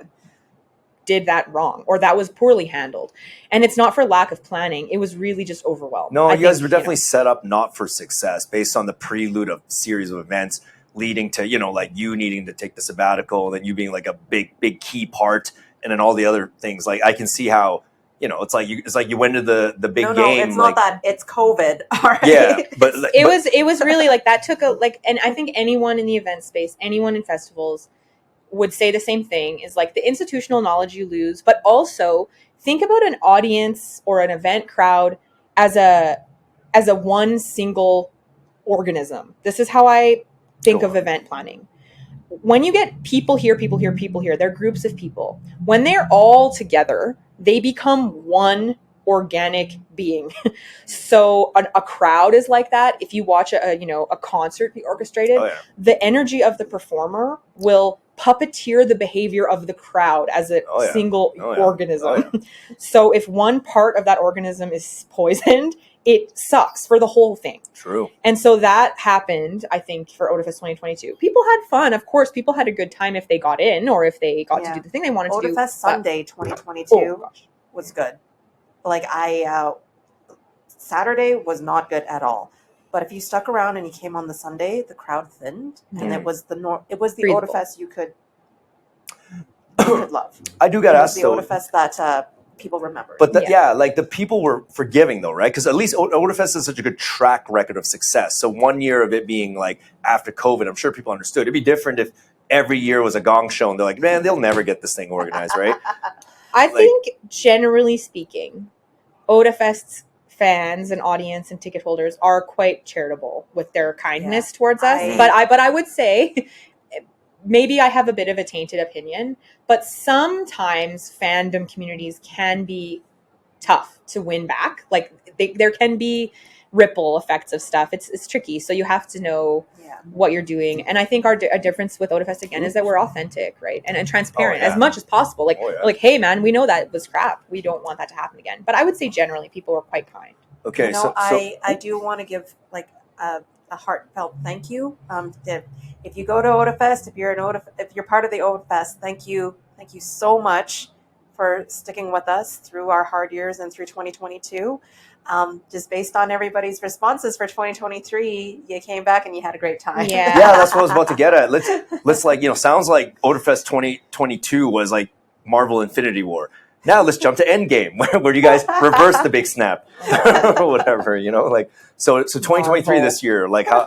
did that wrong, or that was poorly handled. And it's not for lack of planning. It was really just overwhelmed. No, you guys were definitely set up not for success based on the prelude of series of events leading to, like you needing to take the sabbatical, and then you being like a big key part, and then all the other things. Like I can see how, it's like you went to the big game. No, it's not that. It's COVID. All right. Yeah, but it was really like that took and I think anyone in the event space, anyone in festivals would say the same thing, is like the institutional knowledge you lose, but also think about an audience or an event crowd as a one single organism. This is how I think of event planning. When you get people here, they're groups of people. When they're all together, they become one organic being. So a crowd is like that. If you watch a concert be orchestrated, the energy of the performer will puppeteer the behavior of the crowd as a single organism. So if one part of that organism is poisoned, it sucks for the whole thing. True. And so that happened, I think, for Otafest 2022. People had fun. Of course, people had a good time if they got in or if they got to do the thing they wanted to do. Otafest Sunday 2022 was good. Like Saturday was not good at all. But if you stuck around and you came on the Sunday, the crowd thinned, and it was the Otafest you could love. I do got to ask though. The Otafest that people remember. But like the people were forgiving though, right? Because at least Otafest has such a good track record of success. So 1 year of it being like after COVID, I'm sure people understood. It'd be different if every year was a gong show and they're like, man, they'll never get this thing organized, right? I think generally speaking, Otafest's fans and audience and ticket holders are quite charitable with their kindness towards us. But I would say maybe I have a bit of a tainted opinion, but sometimes fandom communities can be tough to win back. Like there can be ripple effects of stuff. It's tricky. So you have to know what you're doing. And I think our difference with Otafest again is that we're authentic, right? And transparent as much as possible. Like, like, hey man, we know that was crap. We don't want that to happen again. But I would say generally people were quite kind. Okay. So I do want to give like a heartfelt thank you. If you go to Otafest, if you're part of the Otafest, thank you so much for sticking with us through our hard years and through 2022. Just based on everybody's responses for 2023, you came back and you had a great time. Yeah, that's what I was about to get at. Let's like, sounds like Otafest 2022 was like Marvel Infinity War. Now let's jump to Endgame, where you guys reverse the big snap or whatever, like, so 2023 this year, like how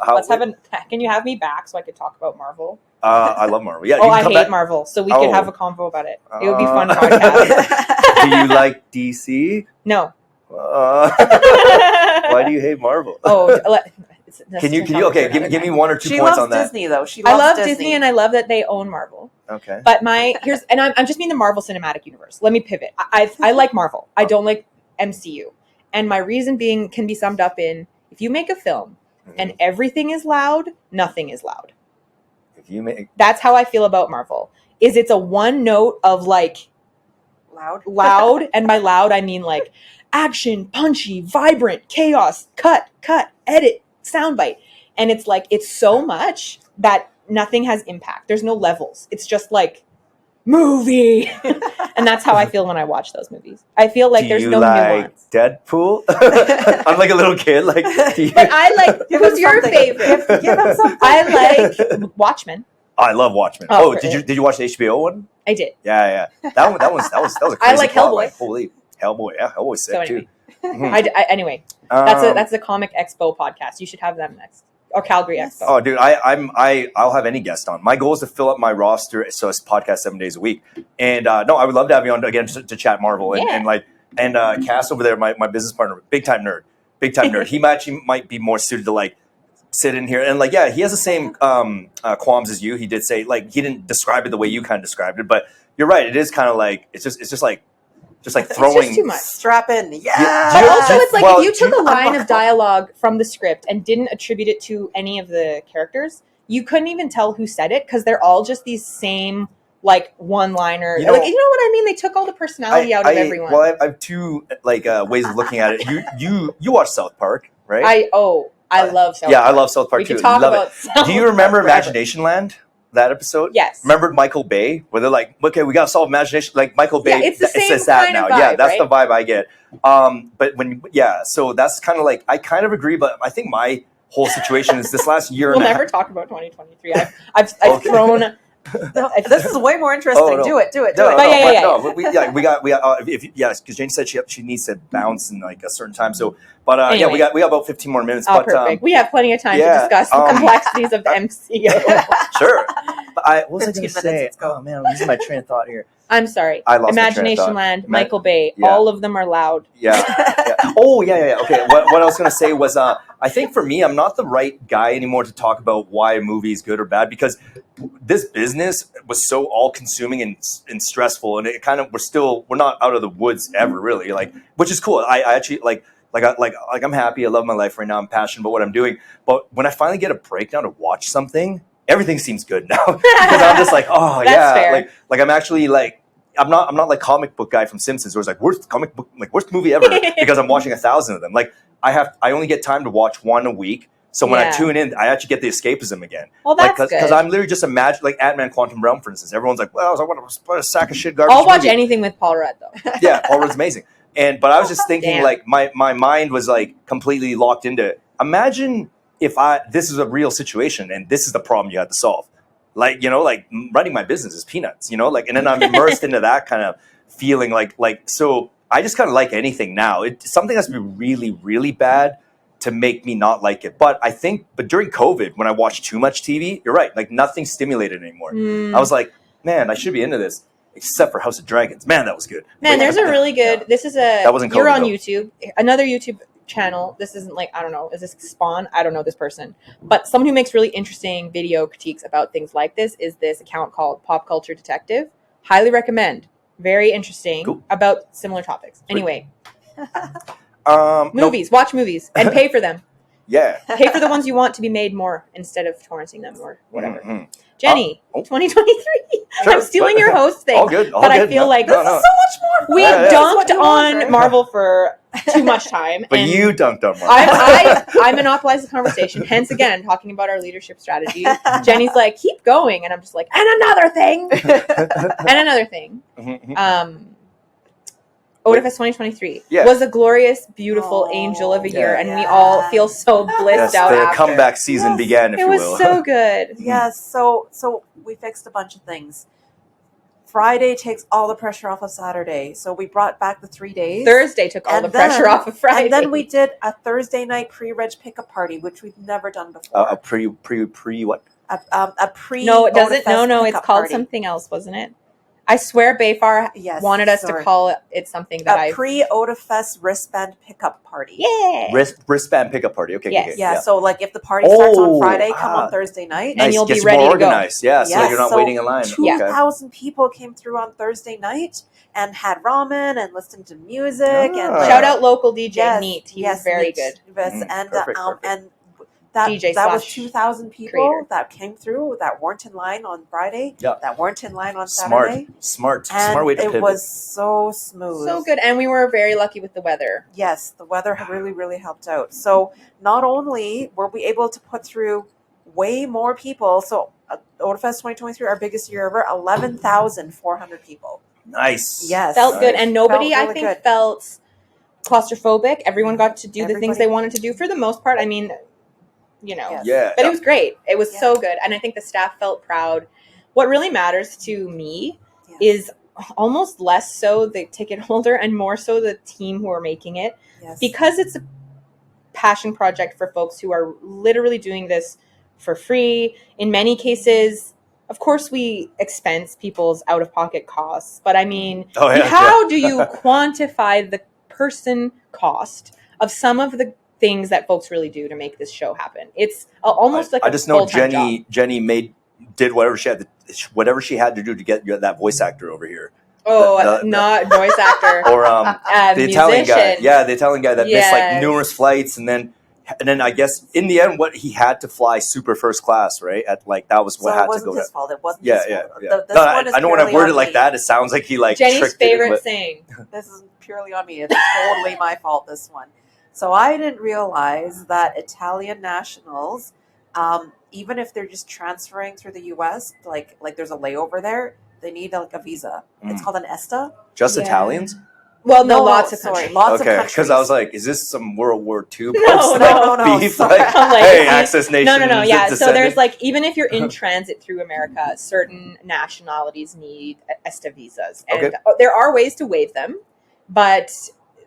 can you have me back so I could talk about Marvel? I love Marvel. Yeah. I hate Marvel, so we could have a convo about it. It would be fun podcast. Do you like DC? No. Why do you hate Marvel? Can you give me 1 or 2 points on that? Disney though. I love Disney and I love that they own Marvel. Okay. But I'm just mean the Marvel Cinematic Universe. Let me pivot. I like Marvel. I don't like MCU. And my reason being can be summed up in if you make a film and everything is loud, nothing is loud. That's how I feel about Marvel. It's a one note of like loud, and by loud I mean like action, punchy, vibrant, chaos, cut, edit, soundbite. And it's so much that nothing has impact. There's no levels. It's just like movie. And that's how I feel when I watch those movies. I feel like Do there's you no like nuance. Deadpool? I'm like a little kid. Like, do you... But I like, Give who's him your something. favorite? Give him something. I like Watchmen. I love Watchmen. Oh, Oh, did you watch the HBO one? I did. Yeah. That was a crazy I like plot Hellboy. line. Holy Hellboy, yeah, Hellboy's sick So anyway. too. Mhm. Anyway, that's a Comic Expo podcast. You should have them next. Or Calgary Yes. Expo. Oh, dude, I'll have any guest on. My goal is to fill up my roster, so it's podcast 7 days a week. And no, I would love to have you on again to chat Marvel and Cass over there, my business partner, big time nerd. He might be more suited to like sit in here and like he has the same qualms as you. He did say like he didn't describe it the way you kind of described it, but you're right. It is kind of like it's just like throwing. It's just too much. Strap in. Yeah. But also, it's like well, if you took a line unbuckle. of dialogue from the script and didn't attribute it to any of the characters, you couldn't even tell who said it because they're all just these same like one-liner. You know- Like, you know what I mean? They took all the personality out of everyone. Well, I have two ways of looking at it. You watch South Park, right? I love South Yeah, Park. I love South Park We too. could talk Love about it. South Do you remember Park forever. Imagination Land? That episode? Yes. Remember Michael Bay? Where they're like, okay, we gotta solve imagination. Like Michael Bay, Yeah, it's the same says that kind now. of vibe, Yeah, that's right? the vibe I get. But so that's kind of like I kind of agree, but I think my whole situation is this last year We'll and a never half. talk about 2023. I've Okay. thrown. No, this is way more interesting. Oh, no. Do it. No, But yeah. no, we got because Jane said she needs to bounce in like a certain time. So, but Anyway. we got about 15 more minutes. Oh, but perfect. We have plenty of time yeah, to discuss the complexities of the MCU. sure. But what was I 15 going to minutes, say? let's go. Oh man, I'm losing my train of thought here. I'm sorry. I lost my train of Imagination thought. Land, Michael Bay, yeah. all of them are loud. Yeah. Oh, yeah. Okay. What I was going to say was, I think for me, I'm not the right guy anymore to talk about why a movie is good or bad because this business was so all-consuming and stressful, and it kind of we're not out of the woods ever really, like, which is cool. I actually like I'm happy. I love my life right now. I'm passionate about what I'm doing. But when I finally get a break now to watch something, everything seems good now because I'm just like, oh That's yeah, fair. like I'm actually like. I'm not like comic book guy from Simpsons where it's like worst movie ever because I'm watching 1,000 of them. Like I only get time to watch one a week. So when I Yeah. tune in, I actually get the escapism again. Well, that's Because good. I'm literally just imagine like Ant-Man Quantum Realm, for instance. Everyone's like, well, I want a sack of shit garbage. I'll watch movie. anything with Paul Rudd, though. Yeah, Paul Rudd's amazing. But I was just thinking Damn. like my mind was like completely locked into imagine if this is a real situation and this is the problem you had to solve. Like, like running my business is peanuts, like, and then I'm immersed into that kind of feeling so I just kind of like anything now. Something has to be really, really bad to make me not like it. But during COVID, when I watched too much TV, you're right, like nothing stimulated anymore. I was like, man, I should be into this, except for House of Dragons. Man, that was good. Man, there's a really good. This is That wasn't you're COVID, on though. YouTube. Another YouTube channel. This isn't like, I don't know, is this Spawn? I don't know this person, but someone who makes really interesting video critiques about things like this is this account called Pop Culture Detective. Highly recommend. Very interesting Cool. about similar topics. Anyway, No, movies. Watch movies and pay for them. yeah. Pay for the ones you want to be made more instead of torrenting them or whatever. Mhm. Jenny, Oh. 2023. Sure, I'm stealing but- your host thing. All good. All but good. I feel No, like no, no. So much more. we Yeah, yeah. dunked That's what you want, on right? Marvel for too much time. But and you dunked on Marvel. I monopolized the conversation. Hence, again, talking about our leadership strategy. Jenny's like, keep going. And I'm just like, and another thing. And another thing. Mhm. Otafest 2023 Yeah. was a glorious, beautiful angel of a year. Yeah. And we all feel so blissed Yes, out the after. comeback season Yes. began, if It you was will. so good. Yes, so we fixed a bunch of things. Friday takes all the pressure off of Saturday, so we brought back the 3 days. Thursday took all And the pressure then- off of Friday. And then we did a Thursday night pre-reg pickup party, which we've never done before. A pre what? A pre. No, it doesn't. Otafest No, it's pickup called party. something else, wasn't it? I swear Bayfar Yes, wanted us sorry. to call it something that A pre-Otafest wristband pickup party. Yeah. Wristband pickup party. Okay. Yes. Okay, Yeah, so like if the party starts Oh, on Friday, come ah. on Thursday night. And you'll be Gets ready more to go. organized. Yeah, so Yes, you're not so waiting in line. 2,000 people came through on Thursday night and had ramen and listened to music and Ah. Shout out local DJ Yes, Neat. He yes, was very Neat. good. Yes, and Perfect. and that DJ that was slash 2,000 people creator. that came through that weren't in line on Friday. Yeah. That weren't in line on Smart, Saturday. smart And way to it pivot. was so smooth. So good. And we were very lucky with the weather. Yes, the weather really, really helped out. So not only were we able to put through way more people, so Otafest 2023, our biggest year ever, 11,400 people. Nice. Yes. Felt good, Nice. and nobody, Felt I really think, good. felt claustrophobic. Everyone got to do the things Everybody- they wanted to do for the most part. I mean, you know, Yes. Yeah. but it was great. It was Yeah. so good, and I think the staff felt proud. What really matters to me Yes. is almost less so the ticket holder and more so the team who are making it, Yes. because it's a passion project for folks who are literally doing this for free. In many cases, of course, we expense people's out-of-pocket costs, but I mean, Oh, yeah, how do you quantify the person cost of some of the things that folks really do to make this show happen? It's almost like I a just know full-time job. Jenny did whatever she had to do to get that voice actor over here. Oh, the- not voice actor. Or the Italian guy. musician. Yeah, the Italian guy that missed like Yes. numerous flights, and then I guess in the end, he had to fly super first class, right? At like that was what So had it to wasn't go. his fault. It wasn't Yeah, his yeah, fault. yeah. This No, one is I know when I purely worded it on like me. that, it sounds like he like Jenny's tricked it, favorite but- saying. This is purely on me. It's totally my fault, this one. So I didn't realize that Italian nationals, even if they're just transferring through the U.S., like there's a layover there, they need like a visa. It's called an ESTA. Just Yeah. Italians? Well, no, lots of sorry, countries. lots Okay, of because countries. I was like, is this some World War II No, no, beef? sorry. Like, I'm like, hey, if you- Access Nation. No. Yeah. So descendant. there's like, even if you're in transit through America, certain nationalities need ESTA visas. And Okay. there are ways to waive them. But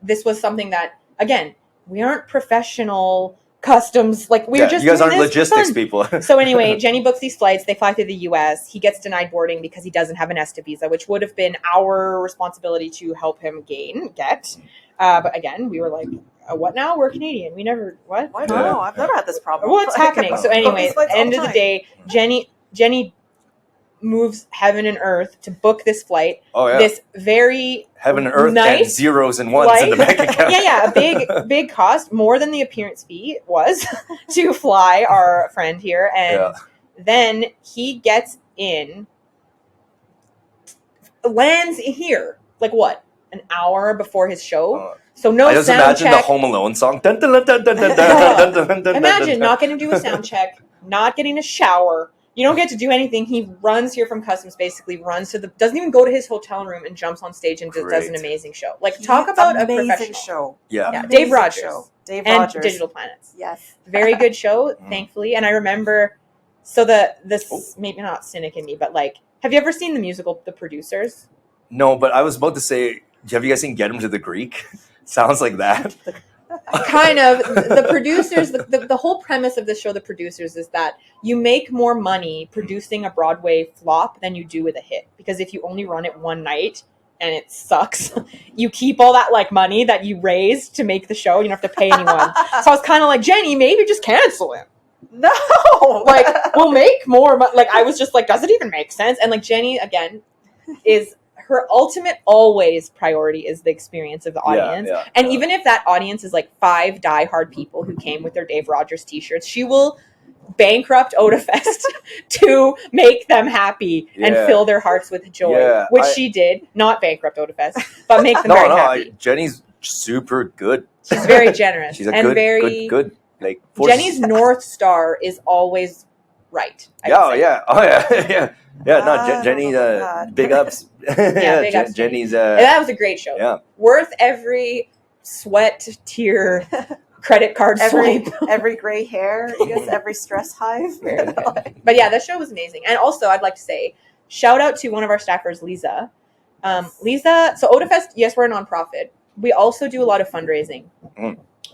this was something that, again, we aren't professional customs. Like, we're just you guys doing aren't this for logistics fun. people. So anyway, Jenny books these flights. They fly through the U.S. He gets denied boarding because he doesn't have an ESTA visa, which would have been our responsibility to help him get. But again, we were like, what now? We're Canadian. We never, what? Why Yeah. no? I've never had this problem. What's happening? So I book anyway, these flights all end the of the time. day, Jenny moves heaven and earth to book this flight. Oh yeah, This very heaven and earth nice and zeros and ones in the flight. bank account. a big cost, more than the appearance fee was to fly our friend here, and Yeah. then he gets in, lands here like what, an hour before his show. So no I just sound imagine check. the Home Alone song. Dun, dun, dun, dun, dun, dun, dun, dun, dun, dun, Imagine dun. not getting to do a sound check, not getting a shower. You don't get to do anything. He runs here from customs, basically runs to doesn't even go to his hotel room and jumps on stage and does an Great. amazing show. Like, talk about a amazing professional show. Yeah. Yeah, Amazing Dave Rogers. show. Dave And Rogers. Digital Planets. Yes. Very good show, thankfully. And I remember, so this Oh. maybe not cynic in me, but like, have you ever seen the musical The Producers? No, but I was about to say, have you guys seen Get Him to the Greek? Sounds like that. Kind of. The Producers, the whole premise of this show, The Producers, is that you make more money producing a Broadway flop than you do with a hit. Because if you only run it one night and it sucks, you keep all that like money that you raised to make the show. You don't have to pay anyone. So I was kind of like, Jenny, maybe just cancel it. No. Like, we'll make more money. Like, I was just like, does it even make sense? And like, Jenny, again, is her ultimate always priority is the experience of the audience. Yeah, And even if that audience is like 5 diehard people who came with their Dave Rogers t-shirts, she will bankrupt Otafest to make them happy and Yeah. fill their hearts with joy, Yeah, which she did. Not bankrupt Otafest, but make them No, very no, happy. Jenny's super good. She's very generous. She's a and good, very good. Like Jenny's North Star is always right. I Yeah, would say. yeah, oh yeah, yeah. No, Jenny, Oh my God. big ups. big ups, Jenny's. And that was a great show. Yeah. Worth every sweat, tear, credit card every swipe. every gray hair, I guess, every stress hive. But yeah, that show was amazing. And also, I'd like to say, shout out to one of our staffers, Lisa. Lisa, so Otafest, yes, we're a nonprofit. We also do a lot of fundraising.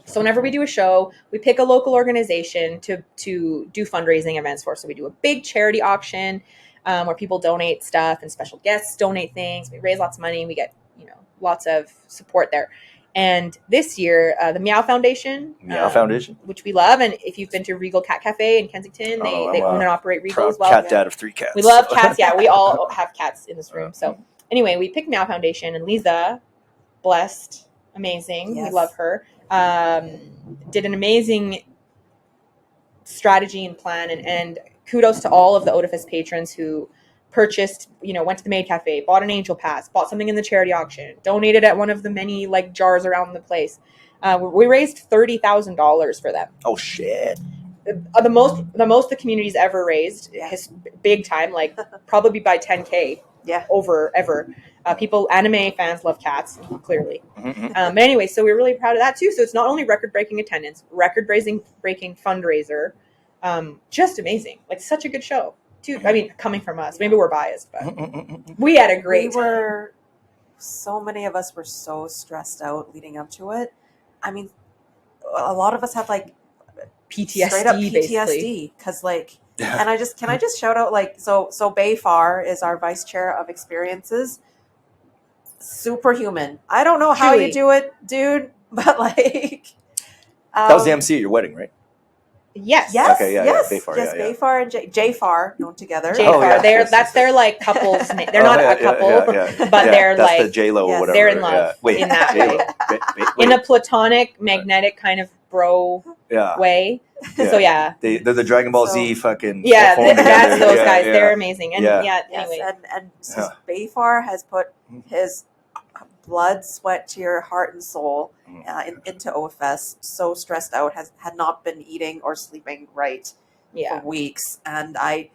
So whenever we do a show, we pick a local organization to do fundraising events for. So we do a big charity auction where people donate stuff and special guests donate things. We raise lots of money. We get, lots of support there. And this year, the Meow Foundation, which we love, and if you've been to Regal Cat Cafe in Kensington, they own and operate Regal as well. Cat dad of 3 cats. We love cats. Yeah, we all have cats in this room. So anyway, we picked Meow Foundation, and Lisa, blessed, amazing. Yes. We love her. Did an amazing strategy and plan, and kudos to all of the Otafest patrons who purchased, went to the Maid Cafe, bought an Angel Pass, bought something in the charity auction, donated at one of the many jars around the place. We raised $30,000 for them. Oh shit! the most the community's ever raised, his big time, like probably by 10K. Yeah. Over ever. Anime fans love cats, clearly. Mhm. But anyway, so we're really proud of that too. So it's not only record-breaking attendance, record-breaking fundraiser, just amazing. Like such a good show. Too. I mean, coming from us, maybe we're biased, but we had a great time. So many of us were so stressed out leading up to it. I mean, a lot of us had like PTSD, straight up basically. PTSD because like, and can I just shout out like so Bayfar is our vice chair of experiences. Superhuman. I don't know how Truly. you do it, dude, but like That was the MC at your wedding, right? Yes. Yes. Okay, yeah, yes. Bayfar, yes. yeah. Bayfar and Jfar known together. Jfar. Oh, yeah. That's their like couple's name. They're not a couple, but they're that's like the J-Lo yes, or whatever. they're in love Wait, in that J-Lo. way. Wait. In a platonic, magnetic kind of bro Yeah. way. Yeah. So yeah. They're the Dragon Ball Z fucking. Yeah, form that's together. those Yeah, guys. yeah. They're amazing. And Yeah. yeah, Yes, anyway. and since Bayfar has put his blood, sweat, tear, heart, and soul into Otafest, so stressed out, had not been eating or sleeping right for weeks. And I'm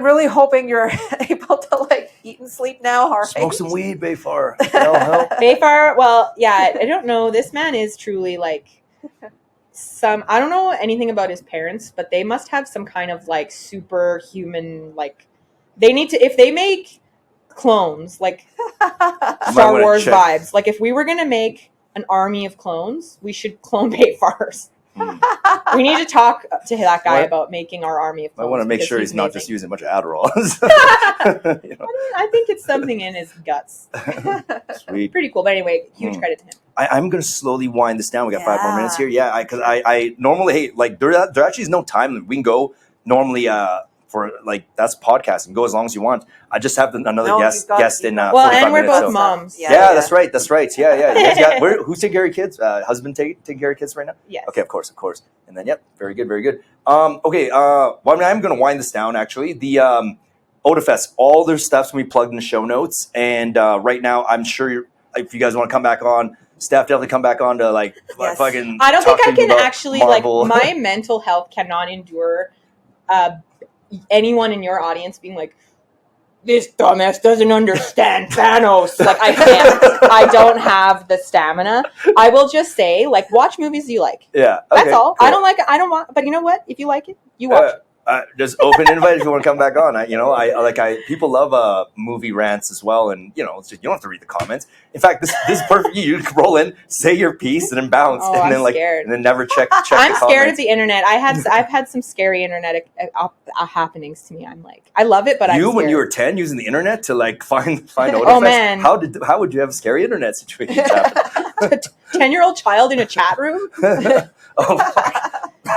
really hoping you're able to like eat and sleep now. All right? Smoke some weed, Bayfar. That'll help. Bayfar, well, yeah, I don't know. This man is truly like I don't know anything about his parents, but they must have some kind of like superhuman, like they need to, if they make clones, like Star Wars vibes, like if we were going to make an army of clones, we should clone Bayfars. We need to talk to that guy about making our army of clones. I want to make sure he's not amazing. just using a bunch of Adderall. You know? I think it's something in his guts. Sweet. Pretty cool. But anyway, huge credit to him. I'm going to slowly wind this down. We got 5 more minutes here. Yeah, because I normally, there actually is no time limit. We can go normally for, like, that's podcasting. Go as long as you want. I just have another guest in well, 45 and we're minutes, both moms. Yeah, that's right. Yeah. You guys who's taking care of kids? Husband taking care of kids right now? Yes. Okay, of course. And then, very good. Okay, well, I'm going to wind this down, actually. The Otafest, all their stuff's going to be plugged in the show notes. And right now, I'm sure if you guys want to come back on, Steph, definitely come back on to, like, fucking I don't think I can actually, Marvel. like, my mental health cannot endure anyone in your audience being like, this dumbass doesn't understand Thanos. Like, I can't. I don't have the stamina. I will just say, like, watch movies you like. Yeah. That's all. Cool. I don't want, but you know what? If you like it, you watch it. Just open invite if you want to come back on. People love movie rants as well, and you know, you don't have to read the comments. In fact, this is perfect. You can roll in, say your piece, and then bounce, scared. and then never check. I'm the scared comments. of the internet. I've had some scary internet happenings to me. I'm like, I love it, but I'm scared. When you were 10 using the internet to like find Otafest, oh man, how would you have scary internet situations happen? 10-year-old child in a chat room.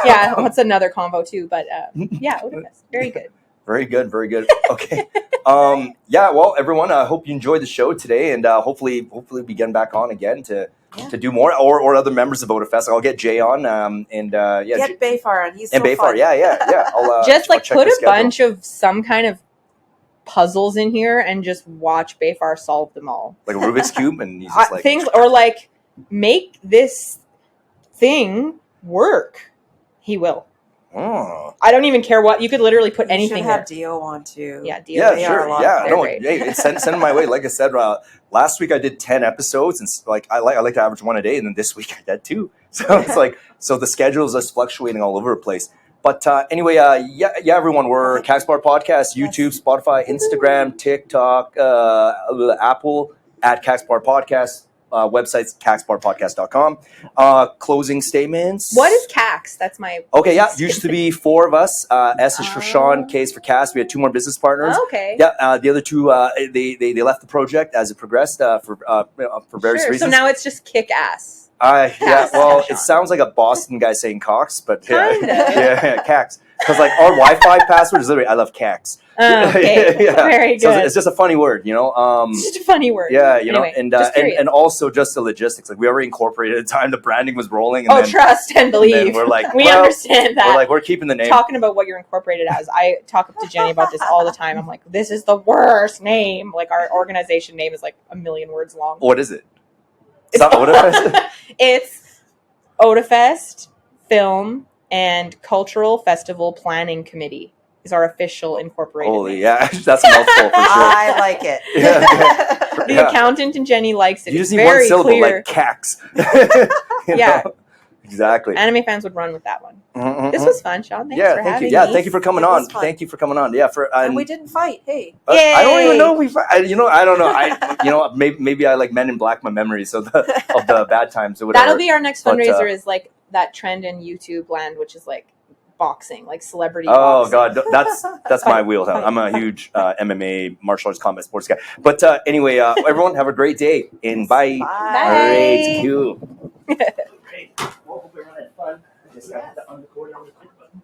Yeah, that's another combo too. But Otafest, very good. Very good. Okay. Well, everyone, I hope you enjoyed the show today, and hopefully we get back on again to do more, or other members of Otafest. I'll get Jay on, get Bayfar on. He's so Bayfar. fun. Yeah. I'll just like check put the a schedule. bunch of some kind of puzzles in here and just watch Bayfar solve them all. Like a Rubik's Cube, and he's just like things, or like make this thing work. He will. Oh. I don't even care what. You could literally put anything. You should have Dio on too. Yeah, Dio. Yeah, they sure. are a lot. Yeah, They're no. great. Hey, send them my way. Like I said, last week I did 10 episodes, and like I like to average one a day, and then this week I did 2. So it's like the schedule is just fluctuating all over the place. But anyway, everyone, we're Kaks Bar Podcast, YouTube, Spotify, Instagram, TikTok, Apple at Kaks Bar Podcast. Websites kaksbarpodcast.com. Closing statements. What is Kaks? That's my. Okay, used to be 4 of us. S is for Shawn, K is for Cass. We had 2 more business partners. Okay. Yeah, the other 2 they left the project as it progressed for various reasons. So now it's just kick ass. It sounds like a Boston guy saying Cox, but Kinda. Kaks. Because like our Wi-Fi password is literally I love Kaks. Okay, very good. So it's just a funny word, you know. It's just a funny word. Yeah, you know, anyway, and also just the logistics. Like we already incorporated at the time the branding was rolling. And trust and believe. And then we're like, we understand that. We're keeping the name. Talking about what you're incorporated as. I talk to Jenny about this all the time. I'm like, this is the worst name. Like our organization name is like a million words long. What is it? It's not Otafest? It's Otafest Film and Cultural Festival Planning Committee is our official incorporated Holy, name. yeah, that's a mouthful for sure. I like it. Yeah. The Yeah. accountant and Jenny likes it. You It's just need one very syllable, clear. like Kaks. You Yeah. know? Exactly. Anime fans would run with that one. Mhm, This mhm. was fun, Shawn. Thanks Yeah, for thank having you. Yeah, me. thank you for coming It on. was fun. Thank you for coming on. Yeah, And we didn't fight. Hey. I don't even Yay! know. I don't know. Maybe I like Men in Black my memories of the bad times or whatever. That'll be our next But, fundraiser. Is like that trend in YouTube land, which is like boxing, like celebrity Oh boxing. God, that's my wheelhouse. I'm a huge MMA martial arts combat sports guy. But anyway, everyone have a great day and bye. Bye. All right, cool. Great. Well, hope everyone had fun. I just got the undercoat on the quick button.